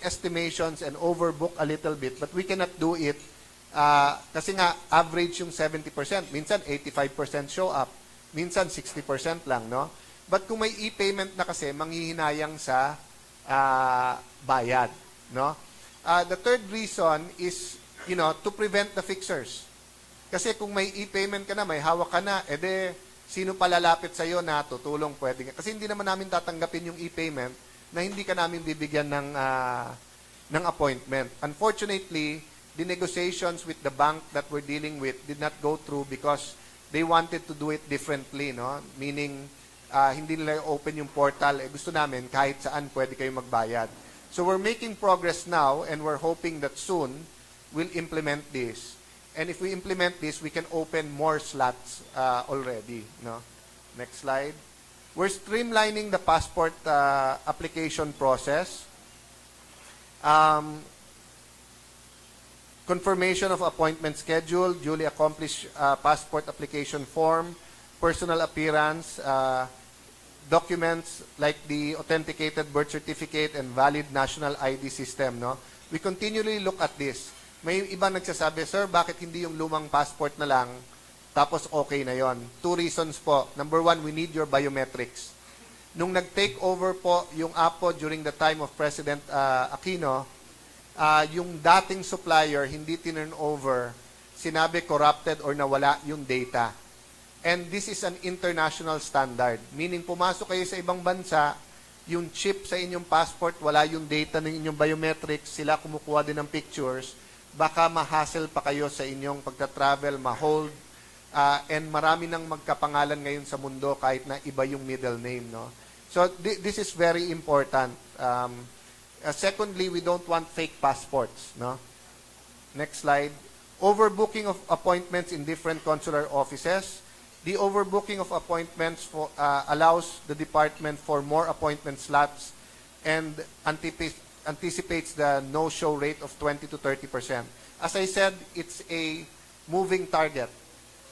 estimations and overbook a little bit, but we cannot do it kasi nga average yung 70%, minsan 85% show up, minsan 60% lang, no? But kung may e-payment na kasi, manghihinayang sa bayad, no? The third reason is, to prevent the fixers. Kasi kung may e-payment ka na, may hawak ka na, edi sino palalapit sa'yo na tutulong pwede. Kasi hindi naman namin tatanggapin yung e-payment na hindi ka namin bibigyan ng appointment. Unfortunately, the negotiations with the bank that we're dealing with did not go through because they wanted to do it differently, no? Meaning, hindi nila open yung portal. Gusto namin kahit saan pwede kayo magbayad. So we're making progress now and we're hoping that soon we'll implement this. And if we implement this, we can open more slots already, no? Next slide. We're streamlining the passport application process. Confirmation of appointment schedule, duly accomplished passport application form, personal appearance, documents like the authenticated birth certificate and valid national ID system, no? We continually look at this. May iba nagsasabi, sir, bakit hindi yung lumang passport na lang, tapos okay na yon? Two reasons po. Number one, we need your biometrics. Nung nag-take over po yung APO during the time of President Aquino, yung dating supplier, hindi tinurn over, sinabi corrupted or nawala yung data. And this is an international standard. Meaning, pumasok kayo sa ibang bansa, yung chip sa inyong passport, wala yung data ng inyong biometrics, sila kumukuha din ng pictures, baka ma-hassle pa kayo sa inyong pagta-travel, ma-hold, and marami nang magkapangalan ngayon sa mundo kahit na iba yung middle name, no? So, this is very important. Secondly, we don't want fake passports, no? Next slide. Overbooking of appointments in different consular offices. The overbooking of appointments allows the department for more appointment slots and anticipates the no-show rate of 20 to 30%. As I said, it's a moving target.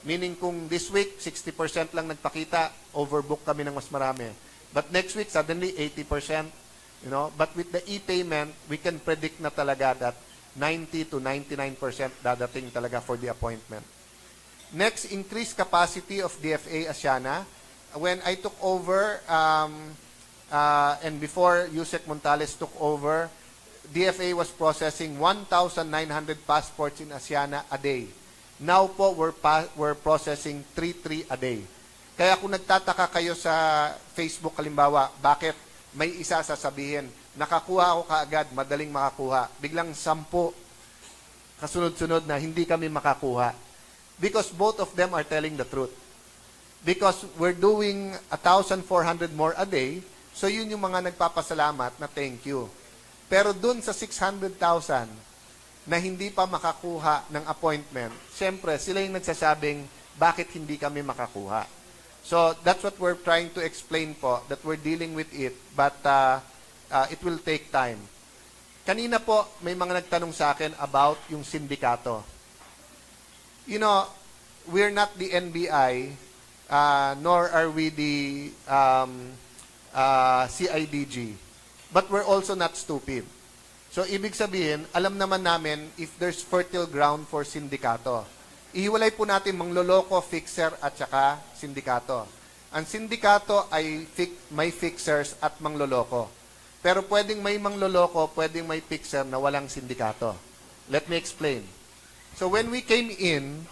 Meaning kung this week, 60% lang nagpakita, overbook kami ng mas marami. But next week, suddenly 80%. But with the e-payment, we can predict na talaga that 90 to 99% dadating talaga for the appointment. Next, increased capacity of DFA Asiana. When I took over, and before Yusek Montales took over, DFA was processing 1,900 passports in Asiana a day. Now po, we're processing 3,300 a day. Kaya kung nagtataka kayo sa Facebook, halimbawa, bakit may isa sasabihin, nakakuha ako kaagad, madaling makakuha. Biglang 10 kasunod-sunod na hindi kami makakuha. Because both of them are telling the truth. Because we're doing 1,400 more a day, so yun yung mga nagpapasalamat na thank you. Pero dun sa 600,000 na hindi pa makakuha ng appointment, siyempre sila yung nagsasabing bakit hindi kami makakuha. So that's what we're trying to explain po, that we're dealing with it, but it will take time. Kanina po, may mga nagtanong sa akin about yung sindikato. We're not the NBI, nor are we the CIDG. But we're also not stupid. So, ibig sabihin, alam naman namin if there's fertile ground for sindikato. Ihiwalay po natin mangloloko, fixer, at saka sindikato. Ang sindikato ay may fixers at mangloloko. Pero pwedeng may mangloloko, pwedeng may fixer na walang sindikato. Let me explain. So, when we came in,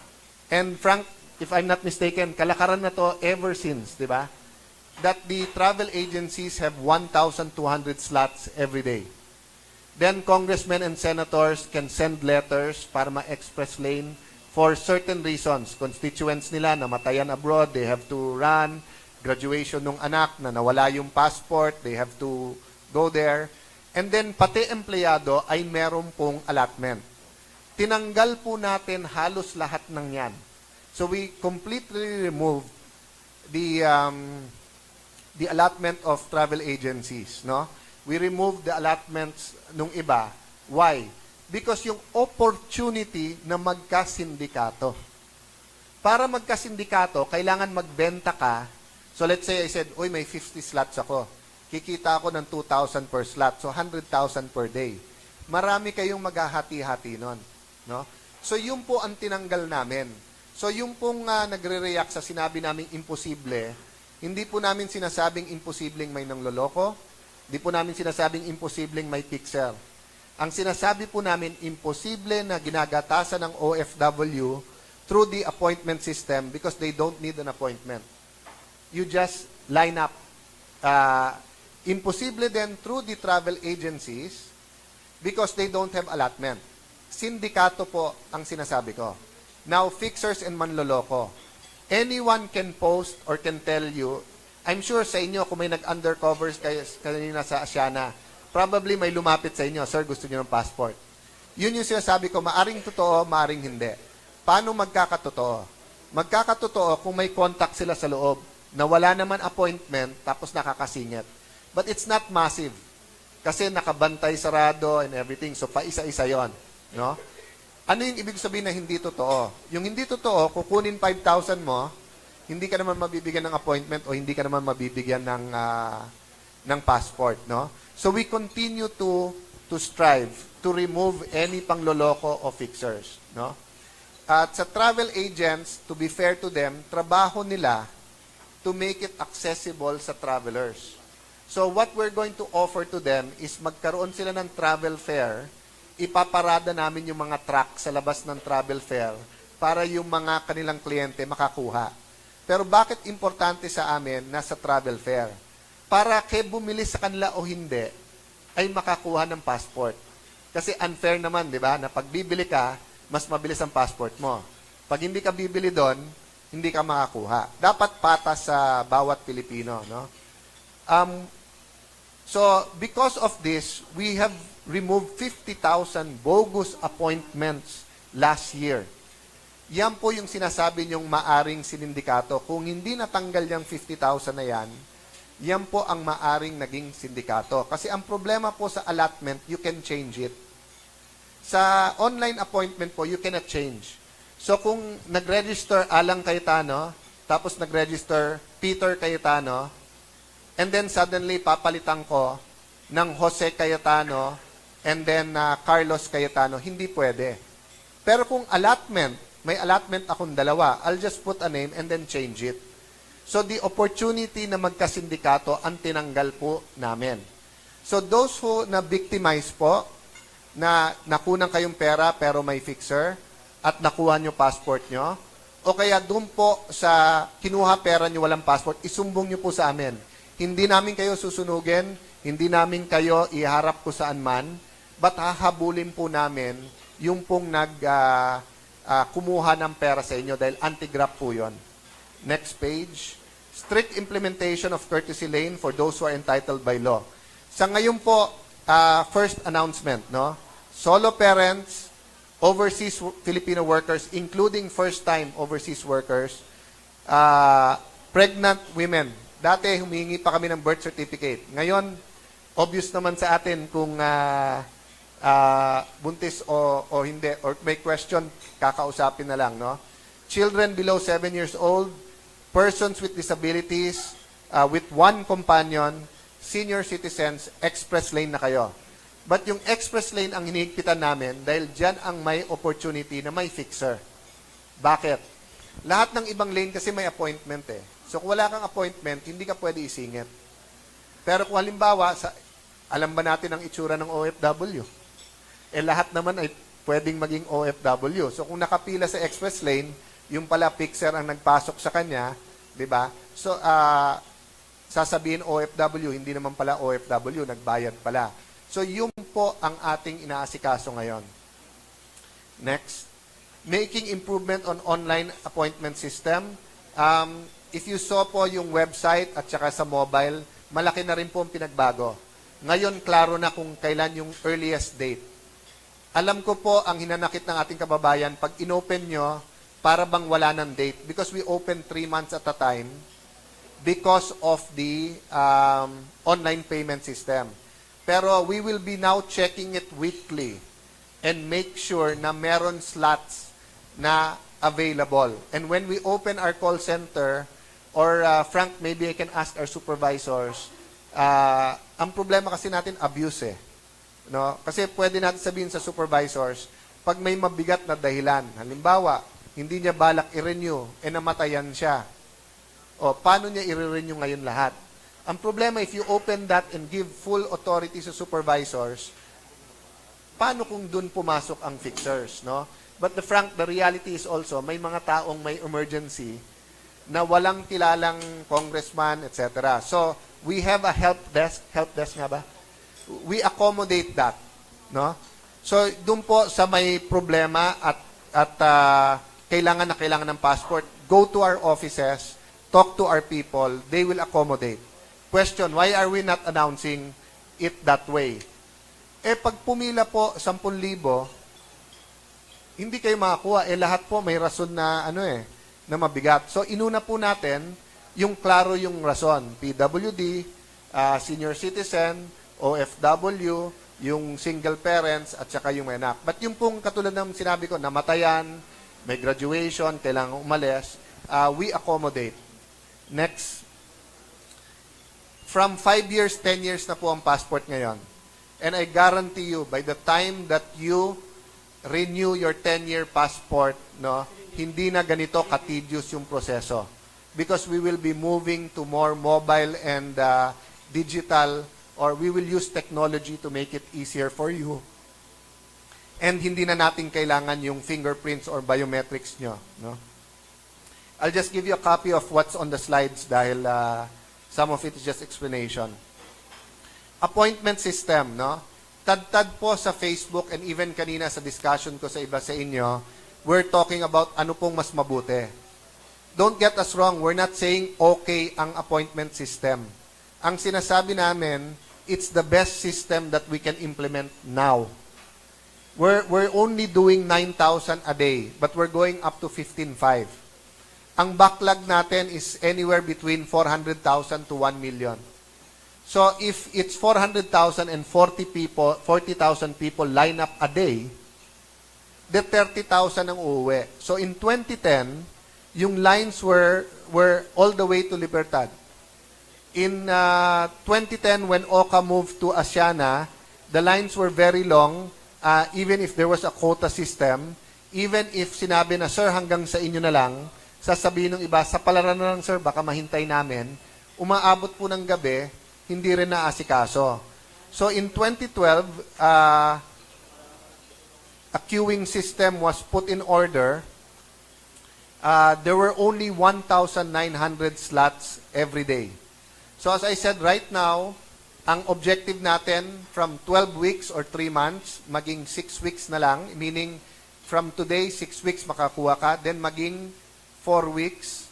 and Frank, if I'm not mistaken, kalakaran na to ever since, di ba? That the travel agencies have 1,200 slots every day. Then congressmen and senators can send letters para ma-express lane for certain reasons. Constituents nila namatayan abroad, they have to run. Graduation ng anak na nawala yung passport, they have to go there. And then pati empleyado ay meron pong allotment. Tinanggal po natin halos lahat ng yan. So we completely removed the allotment of travel agencies, no? We removed the allotments nung iba. Why? Because yung opportunity na magkasindikato. Para magkasindikato, kailangan magbenta ka. So let's say I said, uy, may 50 slots ako. kikita ako ng 2,000 per slot. So, 100,000 per day. Marami kayong maghahati-hati nun. No? So, yun po ang tinanggal namin. So, yung pong nagre-react sa sinabi naming imposible, hindi po namin sinasabing imposibleng may nangloloko, hindi po namin sinasabing imposibleng may fixer. Ang sinasabi po namin, imposible na ginagatasan ng OFW through the appointment system because they don't need an appointment. You just line up. Imposible then through the travel agencies because they don't have allotment. Sindikato po ang sinasabi ko. Now, fixers and manloloko. Anyone can post or can tell you, I'm sure sa inyo, kung may nag-undercovers kanina sa Asiana, probably may lumapit sa inyo, sir, gusto niyo ng passport. Yun yung sinasabi ko, maaring totoo, maaring hindi. Paano magkakatotoo? Magkakatotoo kung may contact sila sa loob na wala naman appointment tapos nakakasingit. But it's not massive. Kasi nakabantay sarado and everything. So, paisa-isa yon, no? Ano yung ibig sabihin na hindi totoo? Yung hindi totoo, kukunin 5,000 mo, hindi ka naman mabibigyan ng appointment o hindi ka naman mabibigyan ng passport, no? So, we continue to strive to remove any pangloloko o fixers, no? At sa travel agents, to be fair to them, trabaho nila to make it accessible sa travelers. So what we're going to offer to them is magkaroon sila ng travel fair, ipaparada namin yung mga truck sa labas ng travel fair para yung mga kanilang kliyente makakuha. Pero bakit importante sa amin na sa travel fair? Para kay bumili sa kanila o hindi, ay makakuha ng passport. Kasi unfair naman, di ba? Na pag bibili ka, mas mabilis ang passport mo. Pag hindi ka bibili doon, hindi ka makakuha. Dapat patas sa bawat Pilipino, no? So, because of this, we have removed 50,000 bogus appointments last year. Yan po yung sinasabi niyong maaring sinindikato. Kung hindi natanggal yung 50,000 na yan po ang maaring naging sindikato. Kasi ang problema po sa allotment, you can change it. Sa online appointment po, you cannot change. So kung nag-register Alang Cayetano, tapos nag-register Peter Cayetano, and then suddenly papalitan ko ng Jose Cayetano, and then Carlos Cayetano, hindi pwede. Pero kung allotment, may allotment akong dalawa, I'll just put a name and then change it. So the opportunity na magkasindikato, ang tinanggal po namin. So those who na-victimize po, na nakunan kayong pera pero may fixer at nakuha nyo passport nyo, o kaya doon po sa kinuha pera nyo walang passport, isumbong nyo po sa amin. Hindi namin kayo susunugin, hindi namin kayo iharap ko saan man, but hahabulin po namin yung pong kumuha ng pera sa inyo dahil anti-graft po yun. Next page. Strict implementation of courtesy lane for those who are entitled by law. Sa ngayon po, first announcement, no? Solo parents, overseas Filipino workers, including first-time overseas workers, pregnant women. Dati, humingi pa kami ng birth certificate. Ngayon, obvious naman sa atin kung buntis o hindi, or may question, kakausapin na lang, no? Children below 7 years old, persons with disabilities, with one companion, senior citizens, express lane na kayo. But yung express lane ang hinihigpitan namin dahil dyan ang may opportunity na may fixer. Bakit? Lahat ng ibang lane kasi may appointment eh. So kung wala kang appointment, hindi ka pwede isingit. Pero kung halimbawa, alam ba natin ang itsura ng OFW? Eh lahat naman ay pwedeng maging OFW. So kung nakapila sa express lane, yung pala fixer ang nagpasok sa kanya, di ba? So sasabihin OFW, hindi naman pala OFW, nagbayad pala. So, yun po ang ating inaasikaso ngayon. Next. Making improvement on online appointment system. If you saw po yung website at saka sa mobile, malaki na rin po ang pinagbago. Ngayon, klaro na kung kailan yung earliest date. Alam ko po ang hinanakit ng ating kababayan, pag inopen nyo, para bang wala ng date. Because we open 3 months at a time because of the online payment system. Pero we will be now checking it weekly and make sure na meron slots na available. And when we open our call center, or Frank, maybe I can ask our supervisors, Ang problema kasi natin, abuse eh. No? Kasi pwede natin sabihin sa supervisors, pag may mabigat na dahilan, halimbawa, hindi niya balak i-renew, namatayan siya. O, paano niya i-renew ngayon lahat? Ang problema, if you open that and give full authority sa supervisors, paano kung dun pumasok ang fixers, no? But the reality is also, may mga taong may emergency na walang kilalang congressman, etc. So, we have a help desk nga ba? We accommodate that, no? So, dun po sa may problema at kailangan ng passport, go to our offices, talk to our people, they will accommodate. Question, why are we not announcing it that way? Pag pumila po 10,000, hindi kayo makakuha. Lahat po may rason na, na mabigat. So, inuna po natin yung klaro yung rason. PWD, senior citizen, OFW, yung single parents, at saka yung anak. But yung pong katulad ng sinabi ko, namatayan, may graduation, kailangan umalis, we accommodate. Next. From 5 years, 10 years na po ang passport ngayon. And I guarantee you, by the time that you renew your 10-year passport, no, hindi na ganito ka-tedious yung proseso. Because we will be moving to more mobile and digital, or we will use technology to make it easier for you. And hindi na natin kailangan yung fingerprints or biometrics nyo. No? I'll just give you a copy of what's on the slides dahil some of it is just explanation. Appointment system, no? Tad-tad po sa Facebook and even kanina sa discussion ko sa iba sa inyo, we're talking about ano pong mas mabuti. Don't get us wrong, we're not saying okay ang appointment system. Ang sinasabi namin, it's the best system that we can implement now. We're only doing 9,000 a day, but we're going up to 15,500. Ang backlog natin is anywhere between 400,000 to 1 million. So if it's 400,000 and 40,000 people line up a day, the 30,000 ang uuwi. So in 2010, yung lines were all the way to Libertad. In 2010, when OCA moved to Asiana, the lines were very long. Even if there was a quota system, even if sinabi na, sir, hanggang sa inyo na lang, sasabihin ng iba, sa palaran na lang, sir, baka mahintay namin, umaabot po ng gabi, hindi rin naasikaso. So in 2012, a queuing system was put in order. There were only 1,900 slots every day. So as I said, right now, ang objective natin from 12 weeks or 3 months, maging 6 weeks na lang, meaning from today, 6 weeks makakuha ka, then maging 4 weeks,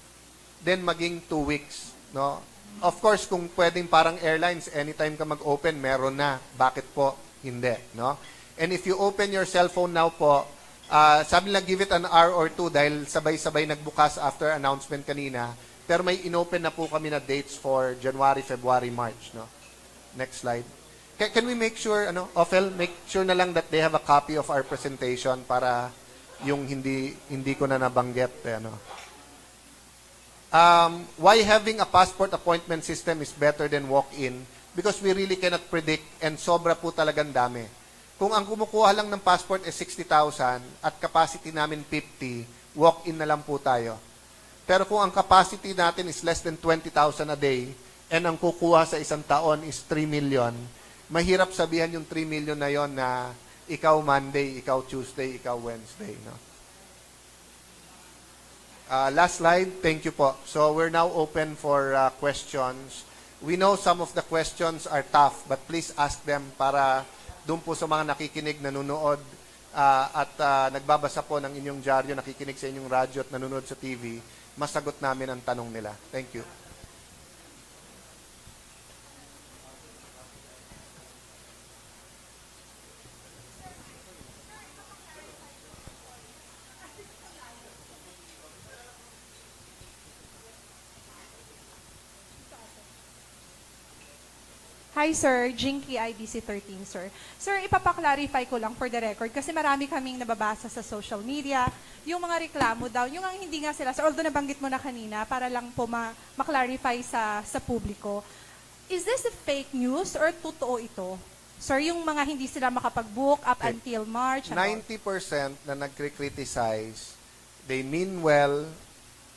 then maging 2 weeks. No? Of course, kung pwedeng parang airlines, anytime ka mag-open, meron na. Bakit po? Hindi. No? And if you open your cell phone now po, sabi nila give it an hour or 2 dahil sabay-sabay nagbukas after announcement kanina, pero may inopen na po kami na dates for January, February, March. No? Next slide. Can we make sure, Ophel, make sure na lang that they have a copy of our presentation para yung hindi ko na nabanggit. Why having a passport appointment system is better than walk-in? Because we really cannot predict and sobra po talagang dami. Kung ang kumukuha lang ng passport is 60,000 at capacity namin 50, walk-in na lang po tayo. Pero kung ang capacity natin is less than 20,000 a day, and ang kukuha sa isang taon is 3 million, mahirap sabihan yung 3 million na yon na ikaw Monday, ikaw Tuesday, ikaw Wednesday. No? Last slide. Thank you po. So we're now open for questions. We know some of the questions are tough, but please ask them para doon po sa mga nakikinig, nanonood, at nagbabasa po ng inyong dyaryo, nakikinig sa inyong radyo at nanonood sa TV, masagot namin ang tanong nila. Thank you. Hi, sir. Jinky, IBC 13, sir. Sir, ipapaklarify ko lang for the record kasi marami kaming nababasa sa social media. Yung mga reklamo daw, yung ang hindi nga sila, sir, although nabanggit mo na kanina, para lang po ma-clarify sa publiko. Is this a fake news or totoo ito? Sir, yung mga hindi sila makapag-book up Okay. until March? 90% na nagkri-criticize, they mean well,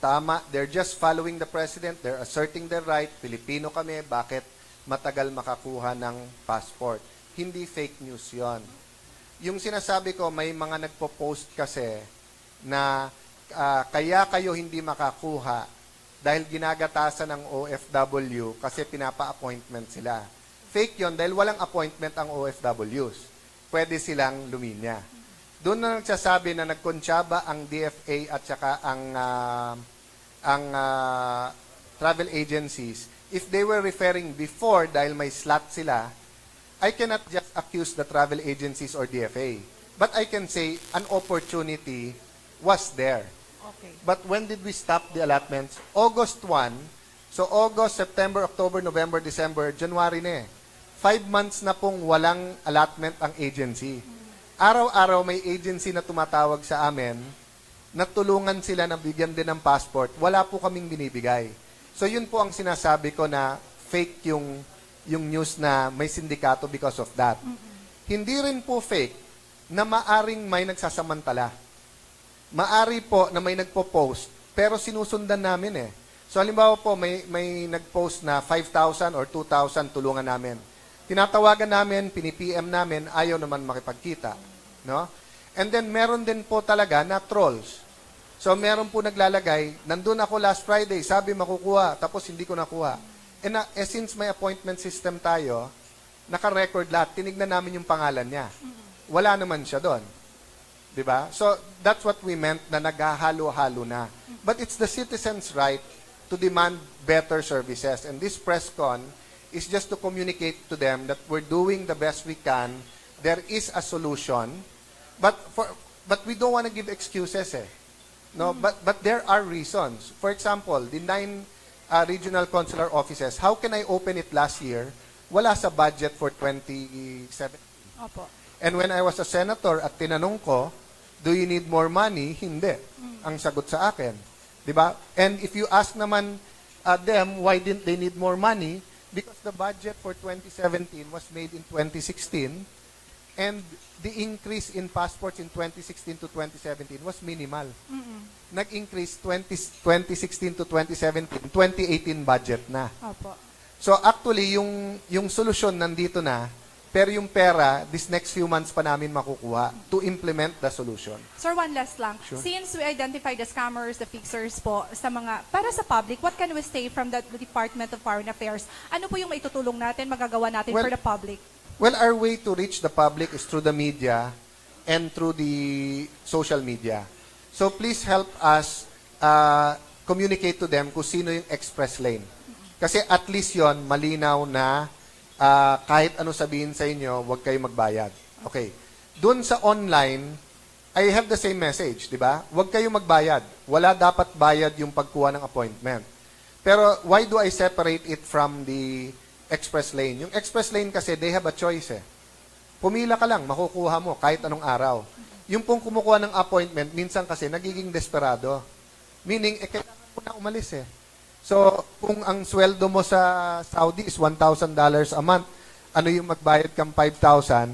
tama, they're just following the president, they're asserting their right, Pilipino kami, bakit matagal makakuha ng passport? Hindi fake news yon. Yung sinasabi ko, may mga nagpo-post kasi na kaya kayo hindi makakuha dahil ginagatasan ng OFW kasi pinapa-appointment sila. Fake yon dahil walang appointment ang OFWs. Pwede silang luminya. Doon na nagsasabi na nagkonsyaba ang DFA at saka ang travel agencies. If they were referring before dahil may slot sila, I cannot just accuse the travel agencies or DFA. But I can say an opportunity was there. Okay. But when did we stop the allotments? August 1. So August, September, October, November, December, January na eh. 5 months na pong walang allotment ang agency. Araw-araw may agency na tumatawag sa amin na tulungan sila na bigyan din ng passport. Wala po kaming binibigay. So yun po ang sinasabi ko na fake yung news na may sindikato because of that. Hindi rin po fake na maaring may nagsasamantala. Maari po na may nagpo-post, pero sinusundan namin eh. So halimbawa po, may nag-post na 5,000 or 2,000 tulungan namin. Tinatawagan namin, pini-PM namin, ayaw naman makipagkita. No? And then meron din po talaga na trolls. So meron po naglalagay, nandun ako last Friday, sabi makukuha, tapos hindi ko nakuha. And since may appointment system tayo, naka-record lahat, tinignan namin yung pangalan niya. Wala naman siya doon. Diba? So, that's what we meant na naghahalo-halo na. But it's the citizens' right to demand better services. And this press con is just to communicate to them that we're doing the best we can. There is a solution. But we don't want to give excuses eh. No, but there are reasons. For example, the 9 regional consular offices, how can I open it last year? Wala sa budget for 2017. Opo. And when I was a senator at tinanong ko, do you need more money? Hindi. Ang sagot sa akin. Diba? And if you ask naman them, why didn't they need more money? Because the budget for 2017 was made in 2016 and the increase in passports in 2016 to 2017 was minimal. Nag-increase 2016 to 2017, 2018 budget na. Opo. So actually, yung solusyon nandito na, pero yung pera, this next few months pa namin makukuha to implement the solution. Sir, one last lang. Sure. Since we identify the scammers, the fixers po, para sa public, what can we say from the Department of Foreign Affairs? Ano po yung maitutulong natin, magagawa natin for the public? Well, our way to reach the public is through the media and through the social media. So please help us communicate to them kung sino yung express lane. Kasi at least yon malinaw na kahit ano sabihin sa inyo, huwag kayo magbayad. Okay. Doon sa online, I have the same message, di ba? Huwag kayo magbayad. Wala dapat bayad yung pagkuha ng appointment. Pero why do I separate it from the express lane? Yung express lane kasi, they have a choice eh. Pumila ka lang, makukuha mo kahit anong araw. Yung pong kumukuha ng appointment, minsan kasi nagiging desperado. Meaning, kailangan mo na umalis eh. So, kung ang sweldo mo sa Saudi is $1,000 a month, ano yung magbayad kang 5,000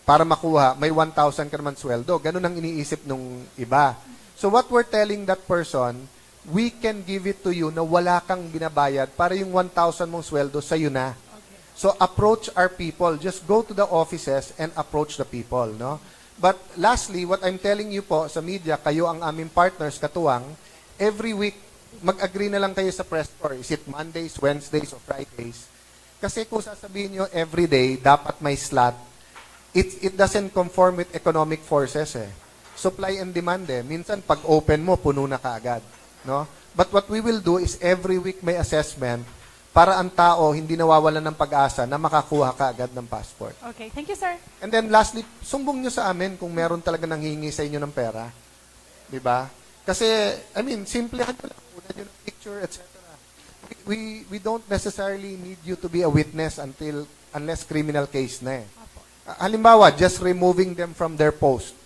para makuha, may 1,000 ka naman sweldo. Ganun ang iniisip nung iba. So, what we're telling that person, we can give it to you na wala kang binabayad para yung 1,000 mong sweldo sa'yo na. So, approach our people. Just go to the offices and approach the people. No? But lastly, what I'm telling you po sa media, kayo ang aming partners, katuwang, every week, mag-agree na lang kayo sa press tour. Is it Mondays, Wednesdays, or Fridays? Kasi kung sasabihin nyo everyday, dapat may slot, it doesn't conform with economic forces eh. Supply and demand eh. Minsan, pag open mo, puno na kaagad. No? But what we will do is every week may assessment para ang tao hindi nawawalan ng pag-asa na makakuha kaagad ng passport. Okay. Thank you, sir. And then lastly, sumbong nyo sa amin kung meron talaga nanghingi sa inyo ng pera. Diba? Kasi, I mean, simple lang. Kunan nyo ng picture, etc. We don't necessarily need you to be a witness unless criminal case na eh. Halimbawa, just removing them from their post.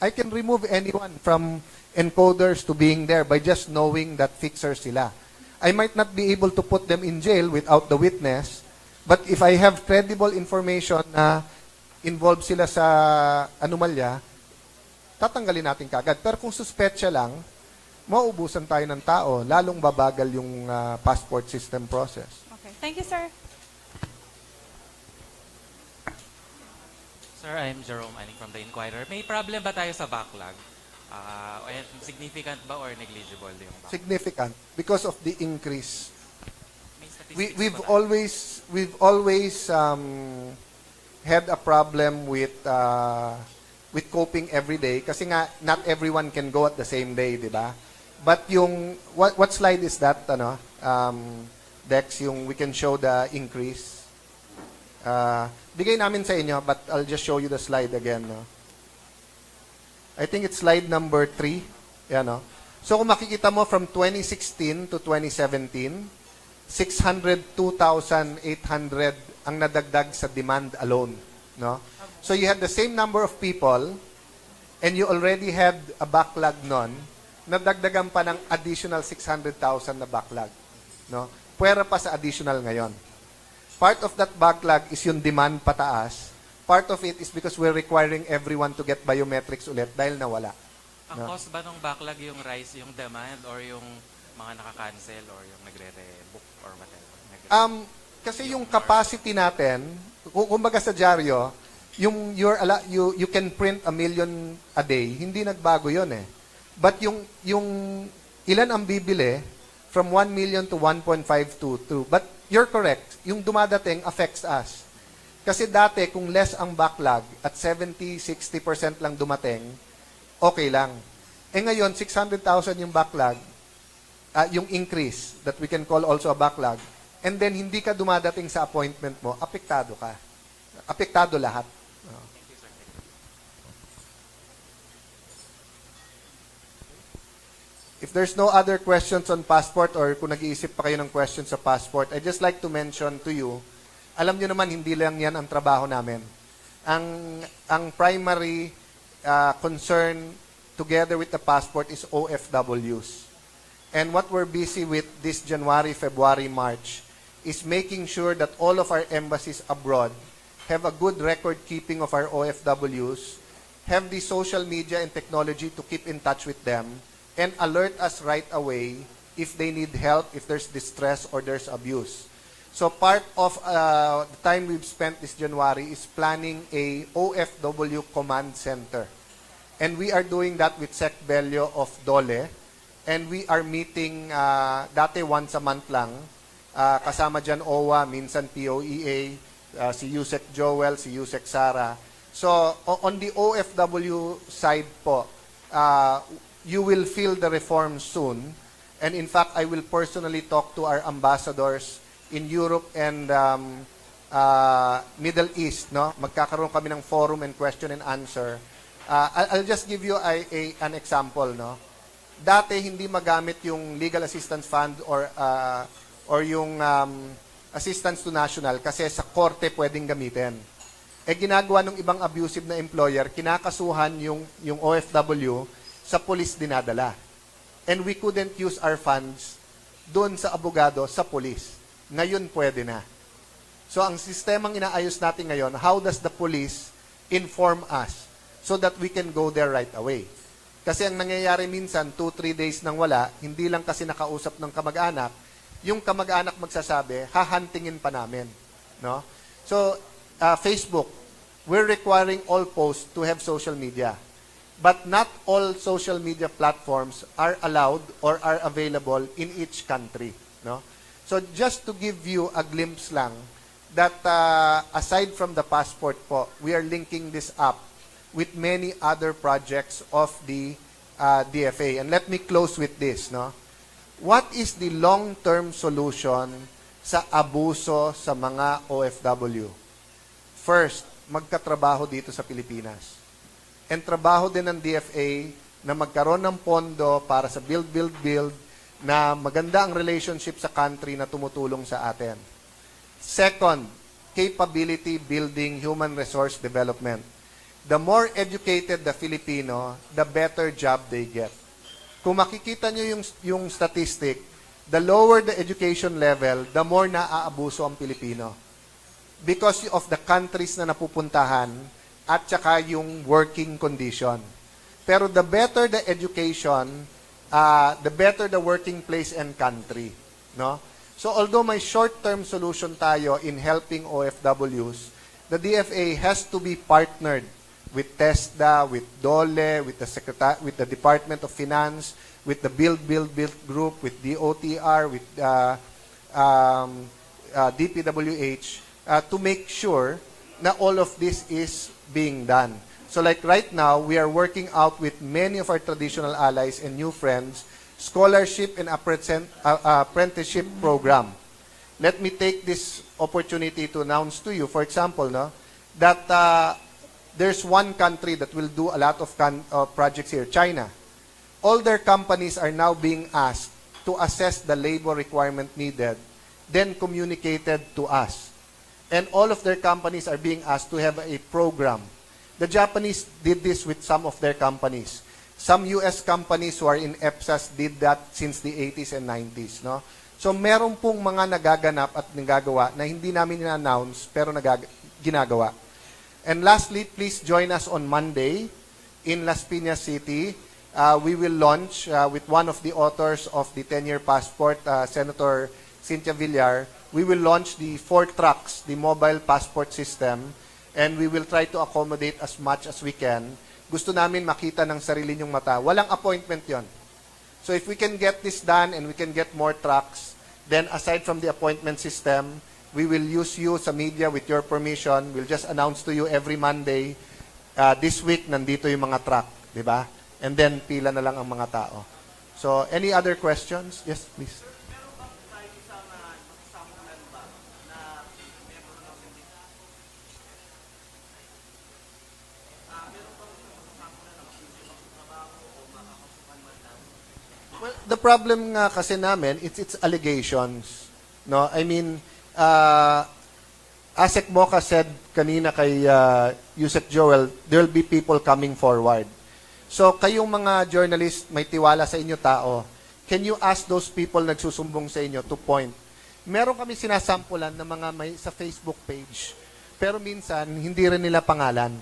I can remove anyone from encoders to being there by just knowing that fixer sila. I might not be able to put them in jail without the witness, but if I have credible information na involved sila sa anomalya, tatanggalin natin kagad. Pero kung suspetsya lang, mauubusan tayo ng tao, lalong babagal yung passport system process. Okay. Thank you, sir. Sir, I'm Jerome Aning from The Inquirer. May problem ba tayo sa backlog? Significant ba or negligible yung backlog? Significant because of the increase. May statistics We've ba tayo? always had a problem with coping every day kasi nga not everyone can go at the same day, di ba? But yung what slide is that, Dex, yung we can show the increase. Bigay namin sa inyo, but I'll just show you the slide again, no? I think it's slide number 3. Yan, no? So kung makikita mo from 2016 to 2017, 602,800 ang nadagdag sa demand alone, no? So you had the same number of people and you already had a backlog nun, nadagdagan pa ng additional 600,000 na backlog, no? Puwera pa sa additional ngayon. Part of that backlog is yung demand pataas. Part of it is because we're requiring everyone to get biometrics ulit dahil nawala. Ang cause ba ng backlog yung rise, yung demand, or yung mga nakaka-cancel, or yung nagre-rebook, or whatever? Kasi yung capacity natin, kumbaga sa dyaryo, you can print 1 million a day, hindi nagbago yun eh. But yung ilan ang bibili, from 1 million to 1.522. But you're correct, yung dumadating affects us. Kasi dati, kung less ang backlog at 70-60% lang dumating, okay lang. Eh ngayon, 600,000 yung backlog, yung increase that we can call also a backlog, and then hindi ka dumadating sa appointment mo, apektado ka. Apektado lahat. If there's no other questions on passport or kung nag-iisip pa kayo ng questions sa passport, I'd just like to mention to you, alam nyo naman, hindi lang yan ang trabaho namin. Ang primary concern together with the passport is OFWs. And what we're busy with this January, February, March is making sure that all of our embassies abroad have a good record keeping of our OFWs, have the social media and technology to keep in touch with them, and alert us right away if they need help, if there's distress or there's abuse. So part of the time we've spent this January is planning a OFW command center. And we are doing that with Sec Bello of Dole. And we are meeting dati once a month lang. Kasama dyan OWA, minsan POEA, si Yusek Joel, si Yusek Sara. So on the OFW side po, you will feel the reform soon. And in fact, I will personally talk to our ambassadors in Europe and Middle East. No? Magkakaroon kami ng forum and question and answer. I'll just give you an example. No? Dati hindi magamit yung legal assistance fund or yung assistance to national kasi sa korte pwedeng gamitin. Eh ginagawa ng ibang abusive na employer, kinakasuhan yung OFW, sa police dinadala. And we couldn't use our funds doon sa abogado, sa police. Ngayon pwede na. So ang sistemang inaayos natin ngayon, how does the police inform us so that we can go there right away? Kasi ang nangyayari minsan, 2-3 days nang wala, hindi lang kasi nakausap ng kamag-anak, yung kamag-anak magsasabi, hahantingin pa namin. No? So, Facebook, we're requiring all posts to have social media. But not all social media platforms are allowed or are available in each country. No? So just to give you a glimpse lang, that aside from the passport po, we are linking this up with many other projects of the DFA. And let me close with this. No? What is the long-term solution sa abuso sa mga OFW? First, magkatrabaho dito sa Pilipinas. And trabaho din ng DFA na magkaroon ng pondo para sa build, na maganda ang relationship sa country na tumutulong sa atin. Second, capability building, human resource development. The more educated the Filipino, the better job they get. Kung makikita nyo yung statistic, the lower the education level, the more naaabuso ang Pilipino. Because of the countries na napupuntahan at saka yung working condition. Pero the better the education, the better the working place and country. No? So although may short-term solution tayo in helping OFWs, the DFA has to be partnered with TESDA, with DOLE, with the Department of Finance, with the Build group, with DOTR, with DPWH, to make sure na all of this is being done. So like right now, we are working out with many of our traditional allies and new friends, scholarship and apprenticeship program. Let me take this opportunity to announce to you, for example, that there's one country that will do a lot of projects here, China. All their companies are now being asked to assess the labor requirement needed, then communicated to us. And all of their companies are being asked to have a program. The Japanese did this with some of their companies. Some US companies who are in EPSAS did that since the 80s and 90s. No? So meron pong mga nagaganap at nagagawa na hindi namin in-announce pero ginagawa. And lastly, please join us on Monday in Las Piñas City. We will launch with one of the authors of the 10-year passport, Senator Cynthia Villar. We will launch the 4 trucks, the mobile passport system, and we will try to accommodate as much as we can. Gusto namin makita ng sarili nyong mata. Walang appointment yon. So if we can get this done and we can get more trucks, then aside from the appointment system, we will use you sa media with your permission. We'll just announce to you every Monday, this week, nandito yung mga truck. Di ba? And then, pila na lang ang mga tao. So, any other questions? Yes, please. Well, the problem nga kasi namin, it's allegations. No? I mean, Asek Mocha said kanina kay Yusek Joel, there will be people coming forward. So, kayong mga journalists, may tiwala sa inyo tao, can you ask those people nagsusumbong sa inyo to point? Meron kami sinasampulan ng mga may sa Facebook page, pero minsan, hindi rin nila pangalan.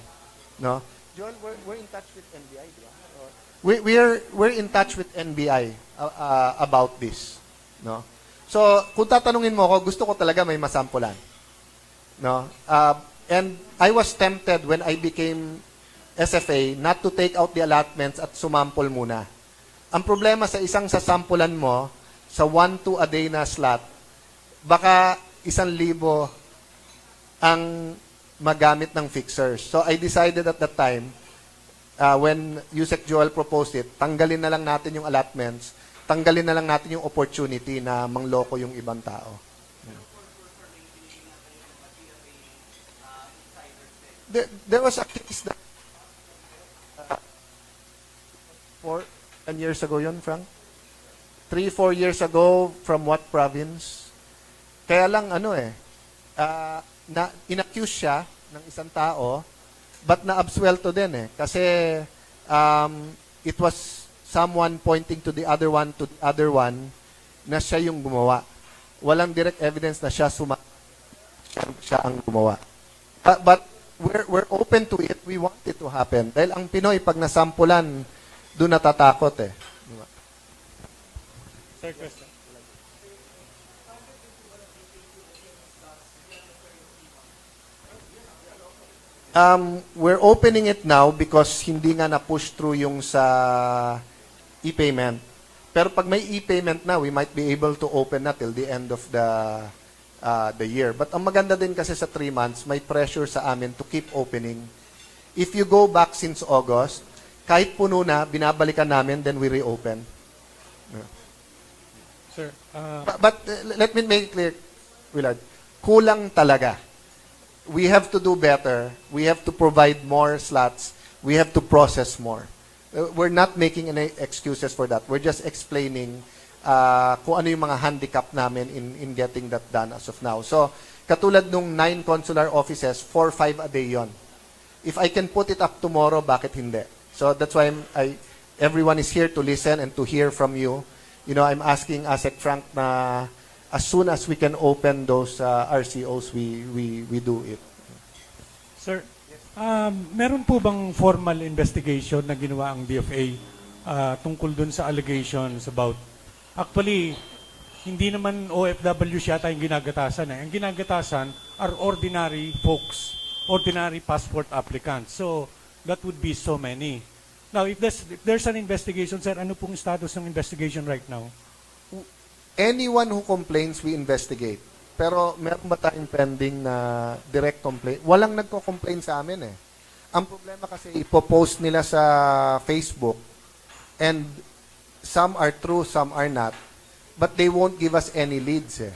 No? Joel, we're in touch with NBI, di ba? We're in touch with NBI about this. No? So, kung tatanungin mo ako, gusto ko talaga may masampulan. No? And I was tempted when I became SFA not to take out the allotments at sumampol muna. Ang problema sa isang sasampulan mo, sa 1-2 a day na slot, baka 1,000 ang magamit ng fixers. So, I decided at that time, when Yusek Joel proposed it, tanggalin na lang natin yung allotments, tanggalin na lang natin yung opportunity na mangloko yung ibang tao. There was a case that 10 years ago yun, Frank? 3-4 years ago, from what province? Kaya lang, inaccuse siya ng isang tao, but na-absuelto din Kasi it was someone pointing to the other one na siya yung gumawa. Walang direct evidence na siya ang gumawa. But we're open to it. We want it to happen. Dahil ang Pinoy, pag nasampulan, doon natatakot Diba? Third question. We're opening it now because hindi nga na-push through yung sa e-payment. Pero pag may e-payment na, we might be able to open na till the end of the year. But ang maganda din kasi sa 3 months, may pressure sa amin to keep opening. If you go back since August, kahit puno na, binabalikan namin, then we reopen. Yeah. Sir, but let me make it clear, Willard, kulang talaga. We have to do better. We have to provide more slots. We have to process more. We're not making any excuses for that. We're just explaining kung ano yung mga handicap namin in getting that done as of now. So, katulad nung 9 consular offices, 4-5 a day yon. If I can put it up tomorrow, bakit hindi? So, that's why everyone is here to listen and to hear from you. I'm asking ASEC Frank na as soon as we can open those RCOs, we do it. Sir, meron po bang formal investigation na ginawa ang DFA tungkol dun sa allegations about, actually, hindi naman OFW siya tayong ginagatasan. Ang ginagatasan are ordinary folks, ordinary passport applicants. So, that would be so many. Now, if there's an investigation, sir, ano pong status ng investigation right now? Anyone who complains, we investigate. Pero meron ba tayong pending na direct complaint? Walang nagko-complain sa amin eh. Ang problema kasi ipopost nila sa Facebook and some are true, some are not. But they won't give us any leads eh.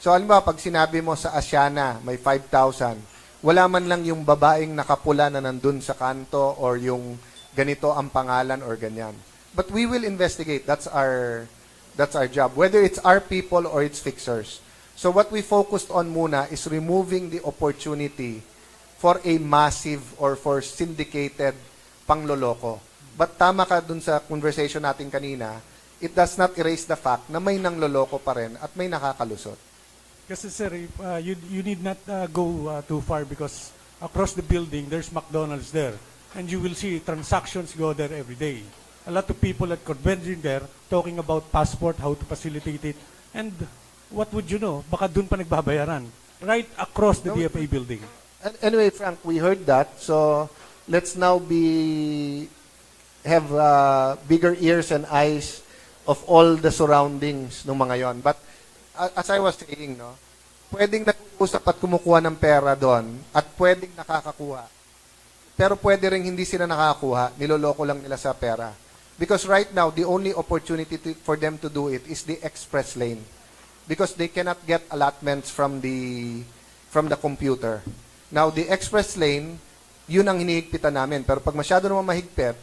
So alam ba, pag sinabi mo sa Asiana, may 5,000, wala man lang yung babaeng nakapula na nandun sa kanto or yung ganito ang pangalan or ganyan. But we will investigate. That's our job. Whether it's our people or it's fixers. So what we focused on muna is removing the opportunity for a massive or for syndicated pangloloko. But tama ka dun sa conversation natin kanina, it does not erase the fact na may nangloloko pa rin at may nakakalusot. Kasi sir, you need not go too far because across the building, there's McDonald's there. And you will see transactions go there every day. A lot of people at convention there talking about passport, how to facilitate it. And what would you know? Baka dun pa nagbabayaran. Right across the DFA building. Anyway, Frank, we heard that. So let's now have bigger ears and eyes of all the surroundings ng mga yon. But as I was saying, no, pwedeng nag-uusap at kumukuha ng pera doon at pwedeng nakakakuha. Pero pwede rin hindi sila nakakakuha, niloloko lang nila sa pera. Because right now, the only opportunity for them to do it is the express lane. Because they cannot get allotments from the computer. Now, the express lane, yun ang hinihigpitan namin. Pero pag masyado naman mahigpit,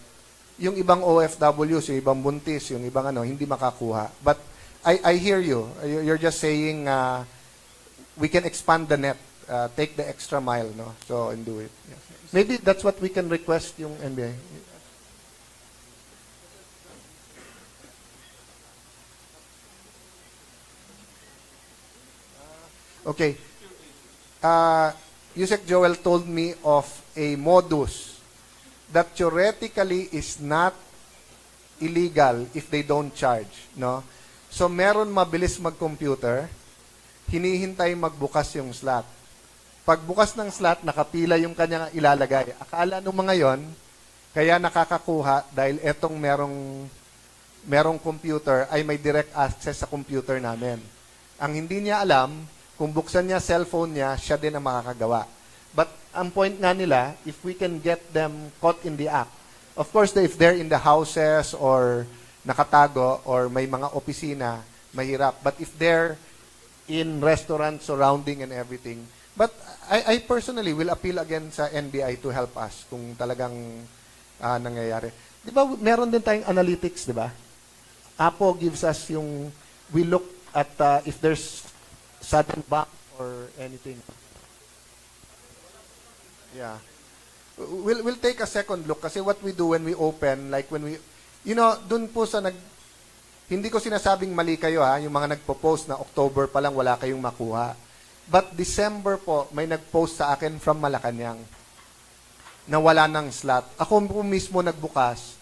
yung ibang OFWs, yung ibang buntis, yung ibang hindi makakuha. But I hear you. You're just saying we can expand the net, take the extra mile, no? So, and do it. Yeah. Maybe that's what we can request yung NBA. Okay. Yusek Joel told me of a modus that theoretically is not illegal if they don't charge, no? So meron mabilis mag-computer, hinihintay magbukas yung slot. Pagbukas ng slot, nakapila yung kanyang ilalagay. Akala nung mga yon, kaya nakakakuha dahil etong merong computer ay may direct access sa computer namin. Ang hindi niya alam, kung buksan niya cellphone niya, siya din ang makakagawa. But ang point nga nila, if we can get them caught in the act, of course, if they're in the houses or nakatago or may mga opisina, mahirap. But if they're in restaurants surrounding and everything, but I personally will appeal again sa NBI to help us kung talagang nangyayari. Di ba, meron din tayong analytics, di ba? Apo gives us yung, we look at if there's sudden bump or anything. Yeah. We'll take a second look kasi what we do when we open, like when we, dun po sa hindi ko sinasabing mali kayo yung mga nagpo-post na October pa lang wala kayong makuha. But December po, may nag-post sa akin from Malacanang na wala ng slot. Ako po mismo nagbukas.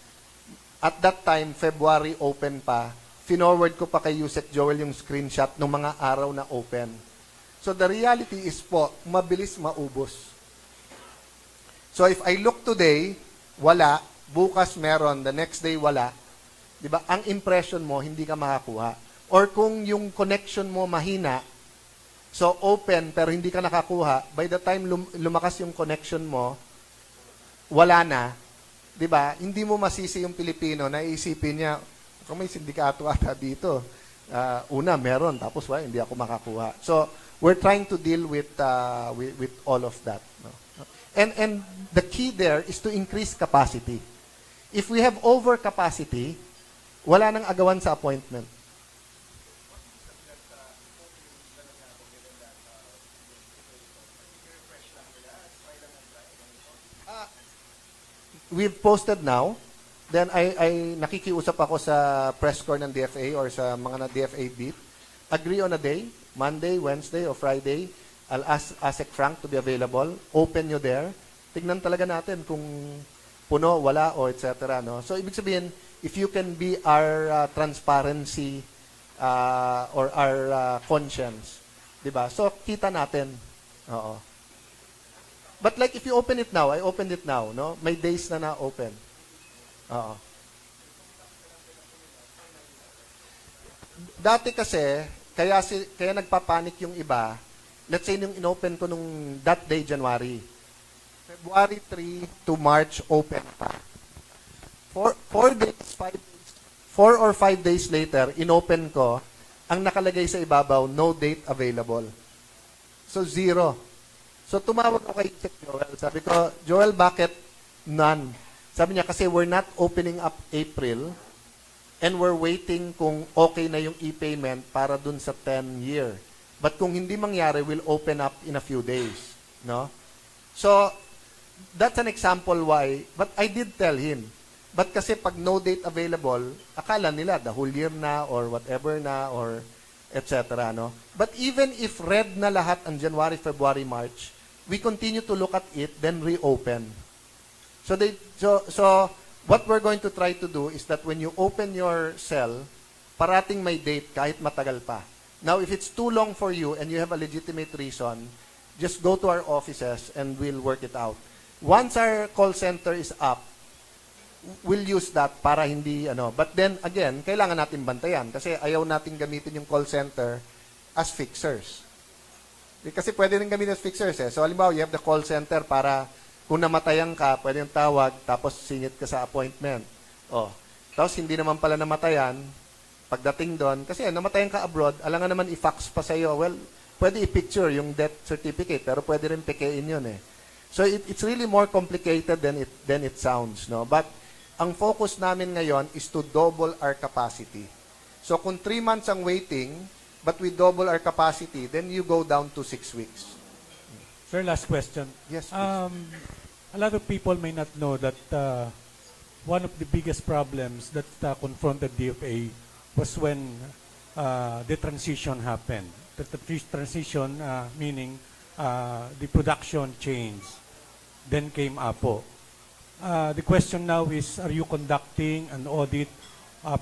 At that time, February open pa. Finorward ko pa kay Yusek Joel yung screenshot ng mga araw na open. So the reality is po, mabilis maubos. So if I look today, wala. Bukas meron. The next day, wala. Diba? Ang impression mo, hindi ka makakuha. Or kung yung connection mo mahina, so open pero hindi ka nakakuha, by the time lumakas yung connection mo, wala na. Diba? Hindi mo masisi yung Pilipino na iisipin niya, kung may sindikato ata dito, una meron, tapos hindi ako makakuha. So we're trying to deal with all of that. No? And the key there is to increase capacity. If we have overcapacity, wala nang agawan sa appointment. We've posted now. then I nakikiusap ako sa press corps ng DFA or sa mga na DFA beat. Agree on a day, Monday, Wednesday, or Friday. I'll ask ASEC Frank to be available. Open nyo there. Tignan talaga natin kung puno, wala, o etc. No? So, ibig sabihin, if you can be our transparency or our conscience, di ba? So, kita natin. Oo. But like if you open it now, I opened it now, no? May days na na-open. Oo. Dati kasi, kaya nagpapanik yung iba, let's say nung inopen ko nung that day, January, February 3 to March, open pa. 4 or 5 days later, inopen ko, ang nakalagay sa ibabaw, no date available. So, 0. So, tumawag ako kay Joel. Sabi ko, Joel, bakit none? Sabi niya, kasi we're not opening up April and we're waiting kung okay na yung e-payment para dun sa 10-year. But kung hindi mangyari, we'll open up in a few days. No? So, that's an example why, but I did tell him. But kasi pag no date available, akala nila the whole year na or whatever na or etc. No? But even if red na lahat ang January, February, March, we continue to look at it, then reopen. So what we're going to try to do is that when you open your cell, parating may date kahit matagal pa. Now, if it's too long for you and you have a legitimate reason, just go to our offices and we'll work it out. Once our call center is up, we'll use that para hindi, But then, again, kailangan natin bantayan kasi ayaw natin gamitin yung call center as fixers. Kasi pwede rin gamitin as fixers eh. So, halimbawa, you have the call center para kung namatayan ka, pwede yung tawag, tapos singit ka sa appointment. Oh. Tapos, hindi naman pala namatayan, pagdating doon, kasi namatayan ka abroad, alangan naman i-fax pa sa'yo. Well, pwede i-picture yung death certificate, pero pwede rin pikein yun eh. So, it's really more complicated than it sounds. No? But, ang focus namin ngayon is to double our capacity. So, kung 3 months ang waiting, but we double our capacity, then you go down to 6 weeks. Sir, last question. Yes, please. A lot of people may not know that one of the biggest problems that confronted DFA was when the transition happened. The transition meaning the production change. Then came APO. The question now is, are you conducting an audit,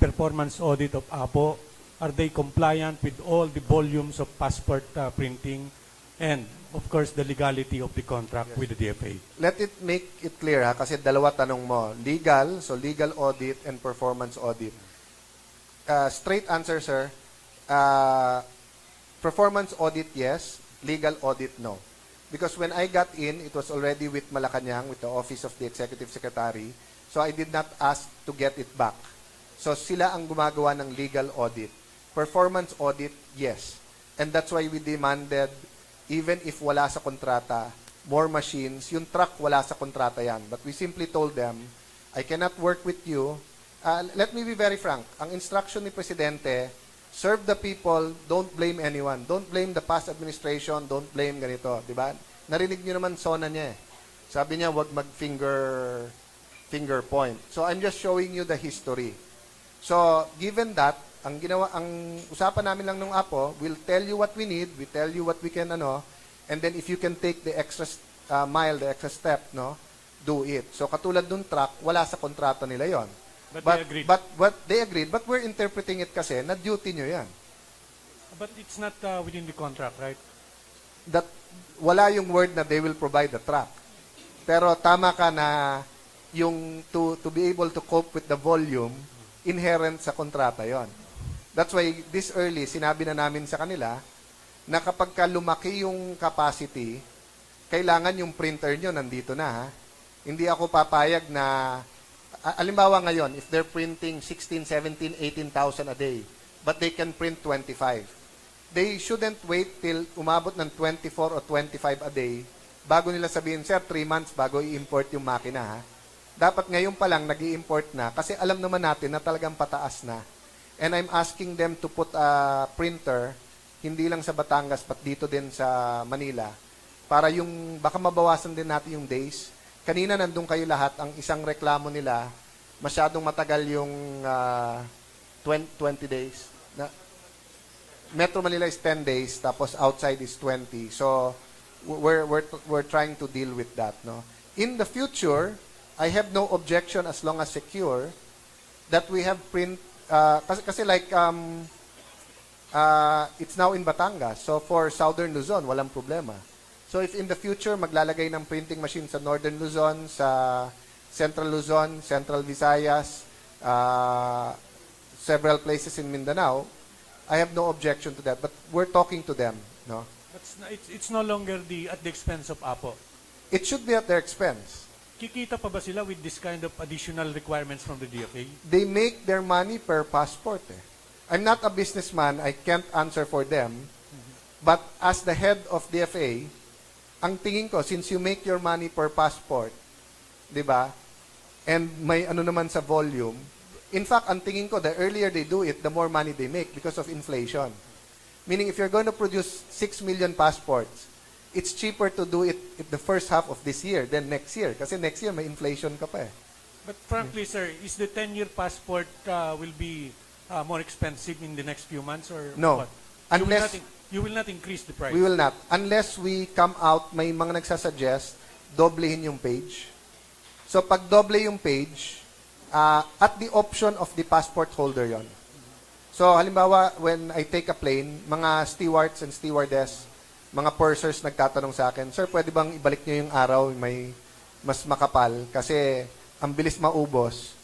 performance audit of APO? Are they compliant with all the volumes of passport printing and, of course, the legality of the contract with the DFA? Let it make it clear, kasi dalawa tanong mo. Legal, so legal audit and performance audit. Straight answer, sir. Performance audit, yes. Legal audit, no. Because when I got in, it was already with Malacanang, with the Office of the Executive Secretary. So I did not ask to get it back. So sila ang gumagawa ng legal audit. Performance audit, yes. And that's why we demanded, even if wala sa kontrata, more machines. Yung truck, wala sa kontrata yan. But we simply told them, I cannot work with you. Let me be very frank. Ang instruction ni Presidente, serve the people, don't blame anyone. Don't blame the past administration, don't blame ganito. Diba? Narinig nyo naman sona niya eh. Sabi niya, wag mag-finger point. So I'm just showing you the history. So, given that, ang usapan namin lang nung APO, we'll tell you what we need, we tell you what we can, and then if you can take the extra mile, the extra step, do it. So, katulad nung truck, wala sa kontrata nila yon. But they agreed. But they agreed, but we're interpreting it kasi na duty nyo yan. But it's not within the contract, right? That, wala yung word na they will provide the truck. Pero tama ka na yung to be able to cope with the volume, inherent sa kontrata yon. That's why this early, sinabi na namin sa kanila na kapag lumaki yung capacity, kailangan yung printer nyo nandito na. Ha? Hindi ako papayag na, alimbawa ngayon, if they're printing 16, 17, 18,000 a day, but they can print 25, they shouldn't wait till umabot ng 24 o 25 a day bago nila sabihin, sir, 3 months bago i-import yung makina. Ha? Dapat ngayon pa lang nag-i-import na kasi alam naman natin na talagang pataas na. And I'm asking them to put a printer, hindi lang sa Batangas, but dito din sa Manila, para yung, baka mabawasan din natin yung days. Kanina nandun kayo lahat, ang isang reklamo nila, masyadong matagal yung 20 days. Metro Manila is 10 days, tapos outside is 20. So, we're trying to deal with that, no? In the future, I have no objection as long as secure that we have print, kasi like, it's now in Batangas. So, for Southern Luzon, walang problema. So, if in the future, maglalagay ng printing machine sa Northern Luzon, sa Central Luzon, Central Visayas, several places in Mindanao, I have no objection to that. But we're talking to them, no? It's no longer at the expense of Apo. It should be at their expense. Kikita pa ba sila with this kind of additional requirements from the DFA? They make their money per passport. I'm not a businessman. I can't answer for them. But as the head of DFA, ang tingin ko, since you make your money per passport, di ba? And may ano naman sa volume. In fact, ang tingin ko, the earlier they do it, the more money they make because of inflation. Meaning, if you're going to produce 6 million passports, it's cheaper to do it in the first half of this year than next year. Kasi next year, may inflation ka pa eh. But frankly, sir, is the 10-year passport will be more expensive in the next few months or No. what? Unless You will not increase the price. we will not. Unless we come out, may mga nagsasuggest, doblehin yung page. So, pag doble yung page, at the option of the passport holder yon. So, halimbawa, when I take a plane, mga stewards and stewardess, mga pursers nagtatanong sa akin, Sir, pwede bang ibalik nyo yung araw, may mas makapal? Kasi ang bilis maubos,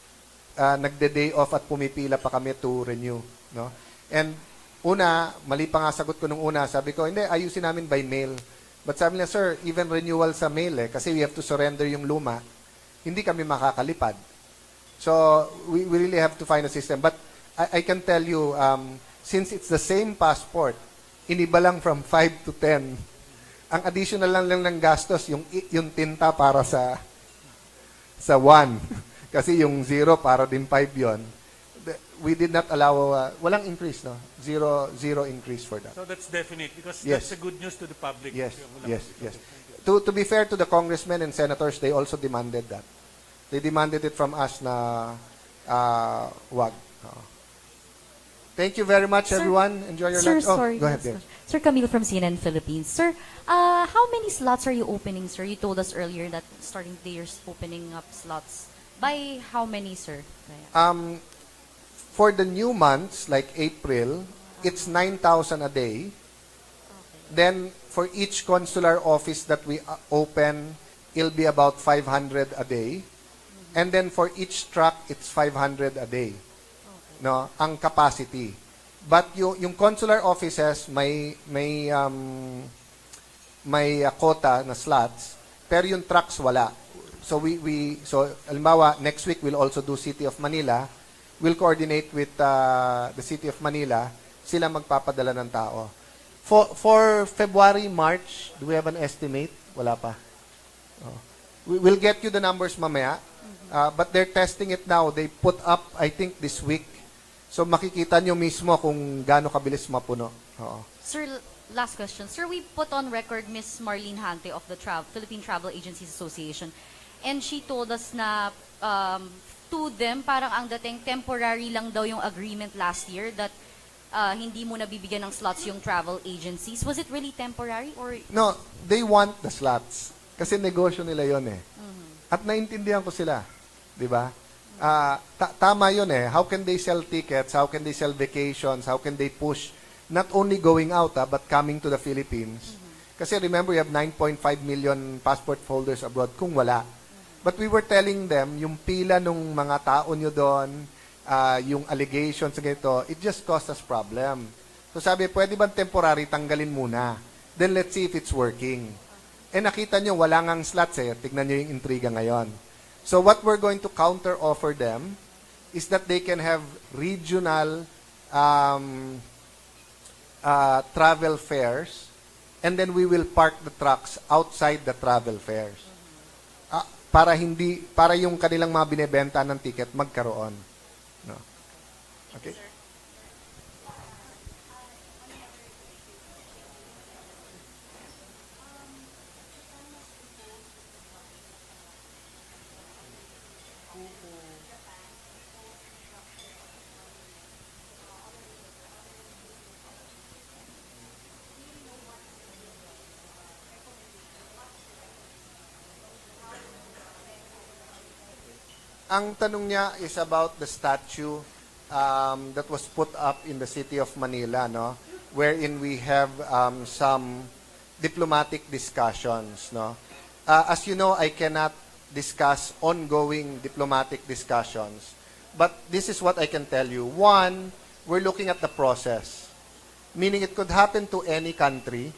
nagde-day off at pumipila pa kami to renew. No? And una, mali pa nga sagot ko nung una, sabi ko, hindi, ayusin namin by mail. But sabi niya, Sir, even renewal sa mail kasi we have to surrender yung luma, hindi kami makakalipad. So, we really have to find a system. But I can tell you, since it's the same passport, iniba lang from 5 to 10. Ang additional lang ng gastos, yung tinta para sa 1. Kasi yung 0 para din 5 yon. We did not allow, walang increase, no? Zero increase for that. So that's definite because Yes. that's a good news to the public. Yes, Walang- yes. To be fair to the congressmen and senators, they also demanded that. They demanded it from us na wag. Thank you very much, Sir- everyone. Enjoy your Sir, lunch. Oh, sorry. go ahead, yes, yes. Sir Camille from CNN Philippines. Sir, how many slots are you opening, sir? You told us earlier that starting the year's opening up slots. By how many, sir? For the new months, like April, it's 9,000 a day. Then, for each consular office that we open, it'll be about 500 a day. And then, for each truck, it's 500 a day. No, ang capacity. But yung consular offices may quota na slots, pero yung trucks wala. So so halimbawa next week we'll also do City of Manila. We'll coordinate with the City of Manila. Sila magpapadala ng tao. For February, March, do we have an estimate? Wala pa. We'll get you the numbers mamaya. But they're testing it now. They put up, I think, this week. So makikita nyo mismo kung gaano kabilis mapuno. Oo. Sir, last question. Sir, we put on record Miss Marlene Hante of the Philippine Travel Agencies Association. And she told us na to them, parang ang dating temporary lang daw yung agreement last year that hindi mo nabibigyan ng slots yung travel agencies. Was it really temporary? Or No, they want the slots. Kasi negosyo nila yon eh. At naintindihan ko sila. Di ba? Tama yun eh. How can they sell tickets? How can they sell vacations? How can they push not only going out but coming to the Philippines? Kasi remember, you have 9.5 million passport holders abroad kung wala. But we were telling them, yung pila nung mga tao nyo doon, yung allegations sa ganito, it just caused us problem. So sabi, pwede ba temporary, tanggalin muna. Then let's see if it's working. Nakita nyo, wala ngang slots eh. Tignan nyo yung intriga ngayon. So what we're going to counter-offer them is that they can have regional travel fairs, and then we will park the trucks outside the travel fairs. Para yung kanilang mga binebenta ng ticket magkaroon. No. Okay? Ang tanong niya is about the statue that was put up in the city of Manila, no? Wherein we have some diplomatic discussions, no? As you know, I cannot discuss ongoing diplomatic discussions. But this is what I can tell you. One, we're looking at the process. Meaning it could happen to any country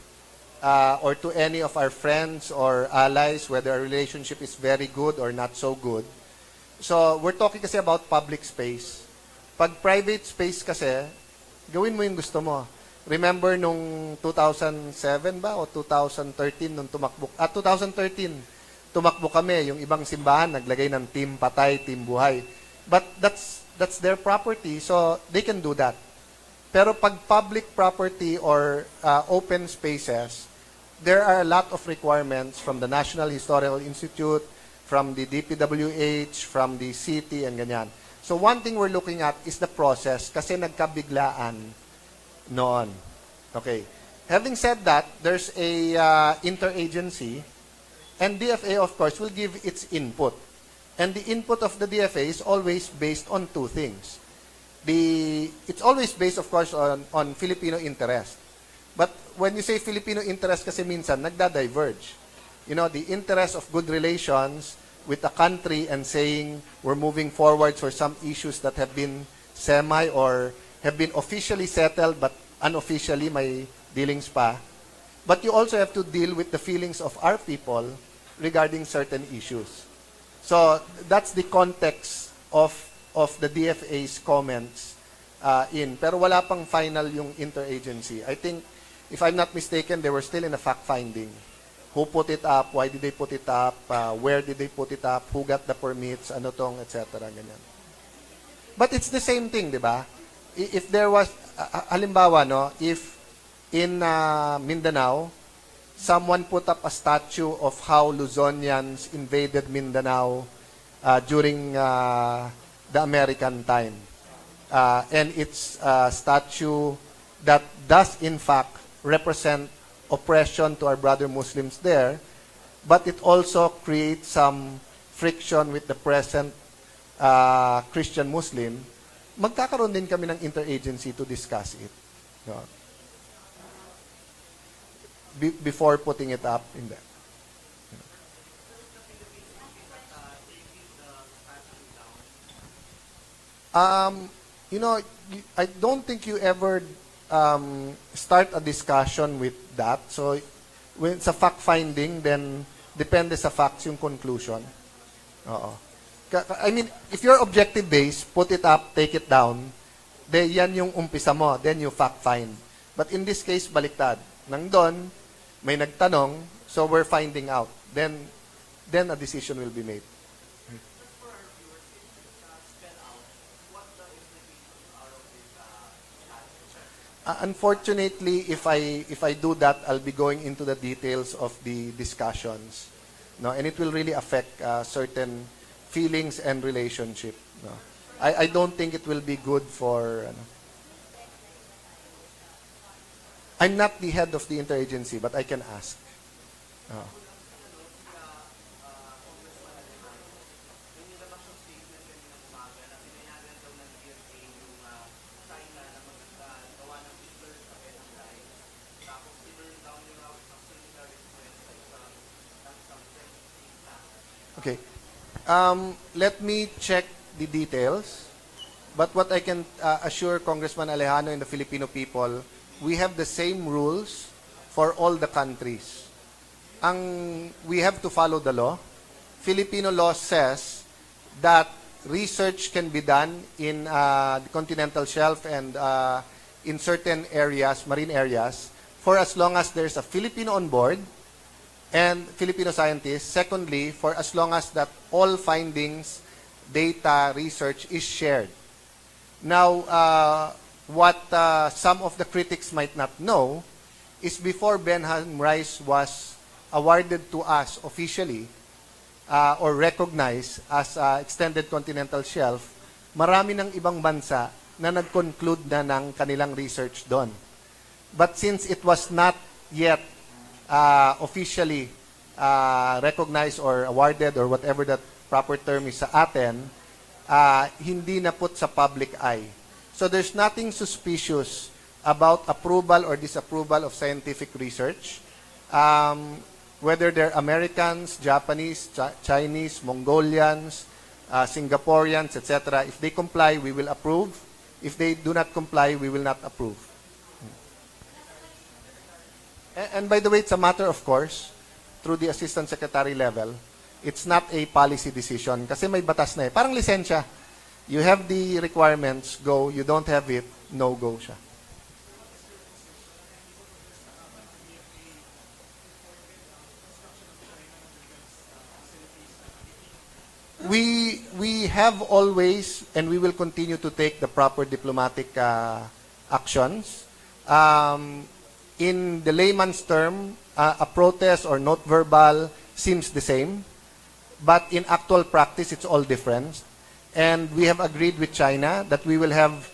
or to any of our friends or allies, whether our relationship is very good or not so good. So, we're talking kasi about public space. Pag private space kasi, gawin mo yung gusto mo. Remember nung 2007 ba o 2013 nung tumakbo, 2013, tumakbo kami, yung ibang simbahan naglagay ng team patay, team buhay. But that's their property, so they can do that. Pero pag public property or open spaces, there are a lot of requirements from the National Historical Institute, from the DPWH, from the city, and ganyan. So one thing we're looking at is the process kasi nagkabiglaan noon. Okay. Having said that, there's a interagency, and DFA, of course, will give its input. And the input of the DFA is always based on two things. It's always based, of course, on Filipino interest. But when you say Filipino interest kasi minsan, nagda-diverge. You know, the interest of good relations with a country and saying we're moving forward for some issues that have been semi or have been officially settled but unofficially may dealings pa. But you also have to deal with the feelings of our people regarding certain issues. So that's the context of the DFA's comments pero wala pang final yung interagency. I think, if I'm not mistaken, they were still in a fact-finding. Who put it up? Why did they put it up? Where did they put it up? Who got the permits? Ano tong, etc. Ganyan. But it's the same thing, di ba? If there was, halimbawa, no, if in Mindanao, someone put up a statue of how Luzonians invaded Mindanao during the American time. And it's a statue that does, in fact, represent oppression to our brother Muslims there, but it also creates some friction with the present Christian Muslim. Magkakaroon din kami ng interagency to discuss it. No? Before putting it up in there. You know, I don't think you ever start a discussion with that. So, when it's a fact-finding, then depende sa facts yung conclusion. Oo. I mean, if you're objective-based, put it up, take it down, then yan yung umpisa mo, then you fact-find. But in this case, baliktad. Nang doon, may nagtanong, so we're finding out. Then a decision will be made. Unfortunately, if I do that, I'll be going into the details of the discussions, no, and it will really affect certain feelings and relationship. No, I don't think it will be good for. I'm not the head of the interagency, but I can ask. Okay. Let me check the details. But what I can assure Congressman Alejano and the Filipino people, we have the same rules for all the countries. We have to follow the law. Filipino law says that research can be done in the continental shelf and in certain areas, marine areas, for as long as there's a Filipino on board and Filipino scientists. Secondly, for as long as that all findings, data, research is shared. Now, what some of the critics might not know is before Benham Rice was awarded to us officially or recognized as extended continental shelf, marami ng ibang bansa na nag-conclude na ng kanilang research doon. But since it was not yet officially recognized or awarded or whatever that proper term is sa atin, hindi na put sa public eye. So there's nothing suspicious about approval or disapproval of scientific research. Whether they're Americans, Japanese, Chinese, Mongolians, Singaporeans, etc. If they comply, we will approve. If they do not comply, we will not approve. And by the way, it's a matter of course, through the Assistant Secretary level, it's not a policy decision kasi may batas na eh. Parang lisensya. You have the requirements, go. You don't have it, no go siya. We have always, and we will continue to take the proper diplomatic actions. In the layman's term, a protest or note verbal seems the same, but in actual practice, it's all different. And we have agreed with China that we will have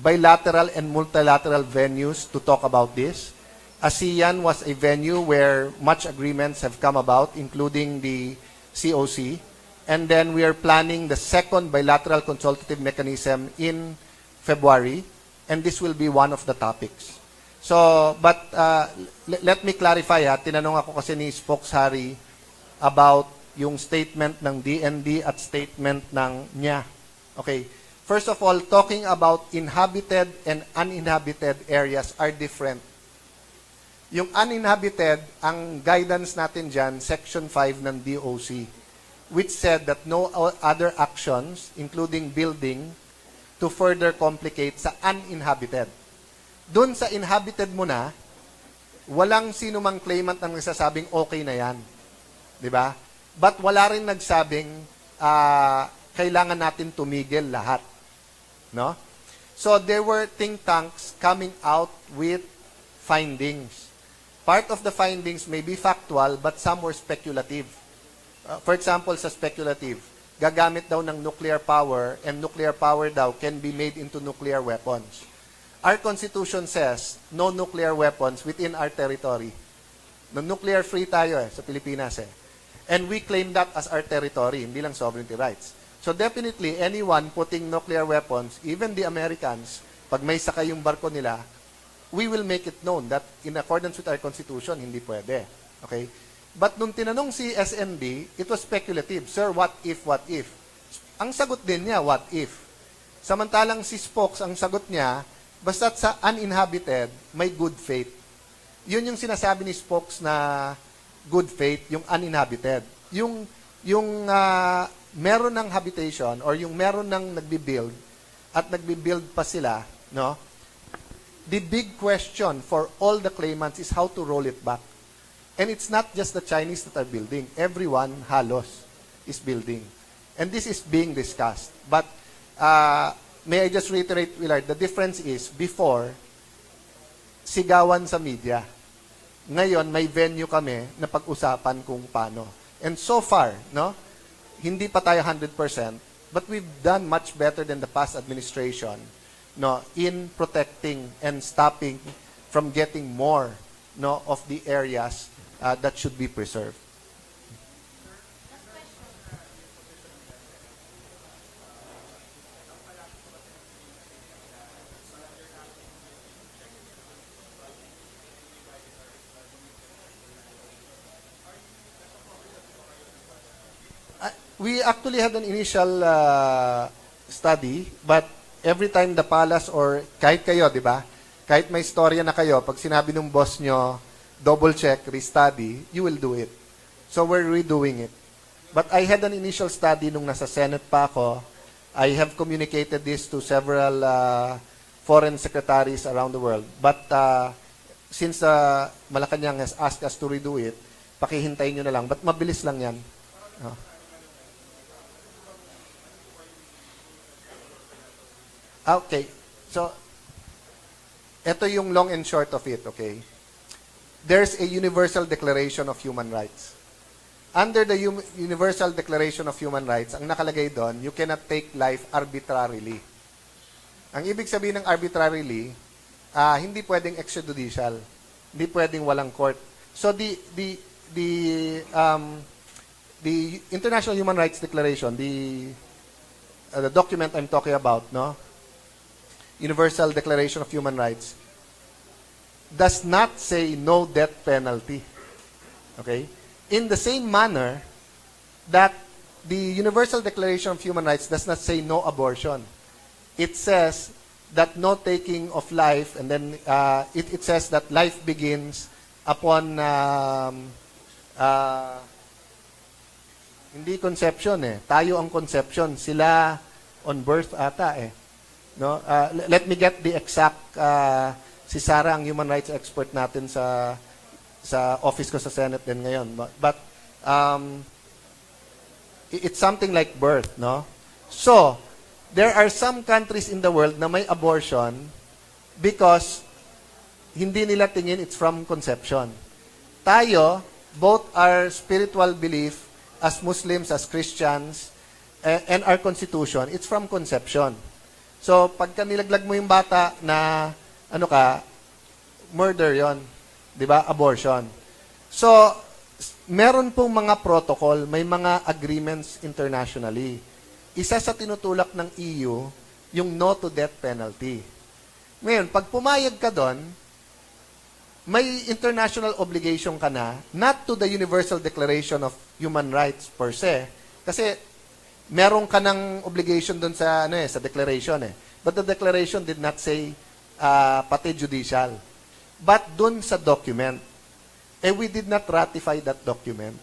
bilateral and multilateral venues to talk about this. ASEAN was a venue where much agreements have come about, including the COC. And then we are planning the second bilateral consultative mechanism in February, and this will be one of the topics. So, but let me clarify tinanong ako kasi ni Spokeshari about yung statement ng DND at statement ng niya. Okay. First of all, talking about inhabited and uninhabited areas are different. Yung uninhabited, ang guidance natin dyan, Section 5 ng DOC, which said that no other actions, including building, to further complicate sa uninhabited. Doon sa inhabited mo na, walang sino mang claimant ang nagsasabing okay na yan. Di ba? But wala rin nagsabing kailangan natin tumigil lahat. No? So there were think tanks coming out with findings. Part of the findings may be factual, but some were speculative. For example, sa speculative, gagamit daw ng nuclear power, and nuclear power daw can be made into nuclear weapons. Our Constitution says, no nuclear weapons within our territory. No, nuclear free tayo sa Pilipinas eh. And we claim that as our territory, hindi lang sovereignty rights. So definitely, anyone putting nuclear weapons, even the Americans, pag may sakay yung barko nila, we will make it known that in accordance with our Constitution, hindi pwede. Okay? But nung tinanong si SND, it was speculative. Sir, what if, what if? Ang sagot din niya, what if? Samantalang si Spokes, ang sagot niya, basta't sa uninhabited, may good faith. Yun yung sinasabi ni Spokes na good faith, yung uninhabited. Yung meron ng habitation or yung meron ng nagbi-build at nagbi-build pa sila, no? The big question for all the claimants is how to roll it back. And it's not just the Chinese that are building. Everyone, halos, is building. And this is being discussed. But may I just reiterate, Willard, the difference is, before, sigawan sa media. Ngayon, may venue kami na pag-usapan kung paano. And so far, no, hindi pa tayo 100%, but we've done much better than the past administration, no, in protecting and stopping from getting more, no, of the areas that should be preserved. We actually had an initial study, but every time the palace or kahit kayo, di ba? Kahit may storya na kayo, pag sinabi ng boss nyo, double check, restudy, you will do it. So we're redoing it. But I had an initial study nung nasa Senate pa ako. I have communicated this to several foreign secretaries around the world. But since Malacanang has asked us to redo it, pakihintayin nyo na lang. But mabilis lang yan. Okay. So, ito yung long and short of it, okay? There's a Universal Declaration of Human Rights. Under the Universal Declaration of Human Rights, ang nakalagay doon, you cannot take life arbitrarily. Ang ibig sabihin ng arbitrarily, hindi pwedeng extrajudicial. Hindi pwedeng walang court. So the International Human Rights Declaration, the the document I'm talking about, no? Universal Declaration of Human Rights, does not say no death penalty. Okay? In the same manner that the Universal Declaration of Human Rights does not say no abortion. It says that no taking of life, and then it says that life begins upon hindi conception eh. Tayo ang conception. Sila on birth ata eh. No? Let me get the exact si Sarah ang human rights expert natin sa office ko sa Senate din ngayon. But it's something like birth, no? So, there are some countries in the world na may abortion because hindi nila tingin it's from conception. Tayo, both our spiritual belief as Muslims, as Christians, and our constitution, it's from conception. So, pagka nilaglag mo yung bata na, murder yon, di ba? Abortion. So, meron pong mga protocol, may mga agreements internationally. Isa sa tinutulak ng EU, yung no to death penalty. Ngayon, pag pumayag ka doon, may international obligation ka na, not to the Universal Declaration of Human Rights per se, kasi meron ka ng obligation doon sa, sa declaration eh. But the declaration did not say pati judicial. But doon sa document, we did not ratify that document.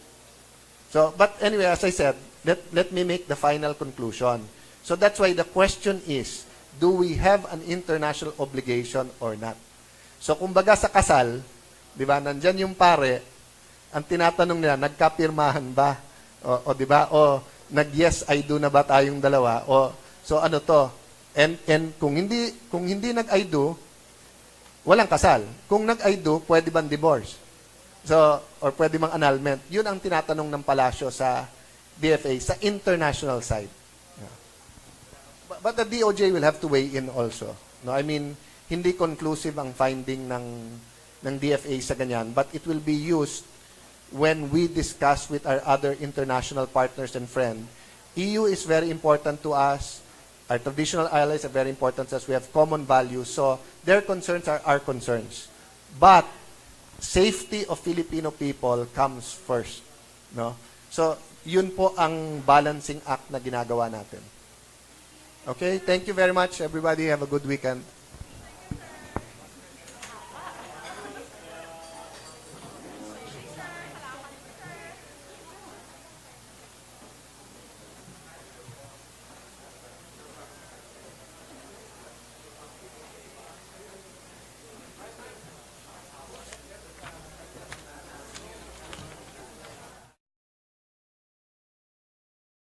So, but anyway, as I said, let me make the final conclusion. So that's why the question is, do we have an international obligation or not? So, kumbaga sa kasal, di ba, nandyan yung pare, ang tinatanong nila, nagkapirmahan ba? O di ba? O nag-yes, I do na ba tayong dalawa? O, so ano to? And kung hindi nag-I do, walang kasal. Kung nag-I do, pwede bang divorce? So, or pwede bang annulment? Yun ang tinatanong ng palasyo sa DFA, sa international side. Yeah. But the DOJ will have to weigh in also. No, I mean, hindi conclusive ang finding ng DFA sa ganyan, but it will be used when we discuss with our other international partners and friends. EU is very important to us. Our traditional allies are very important to us. We have common values. So their concerns are our concerns. But safety of Filipino people comes first. No? So yun po ang balancing act na ginagawa natin. Okay? Thank you very much, everybody. Have a good weekend.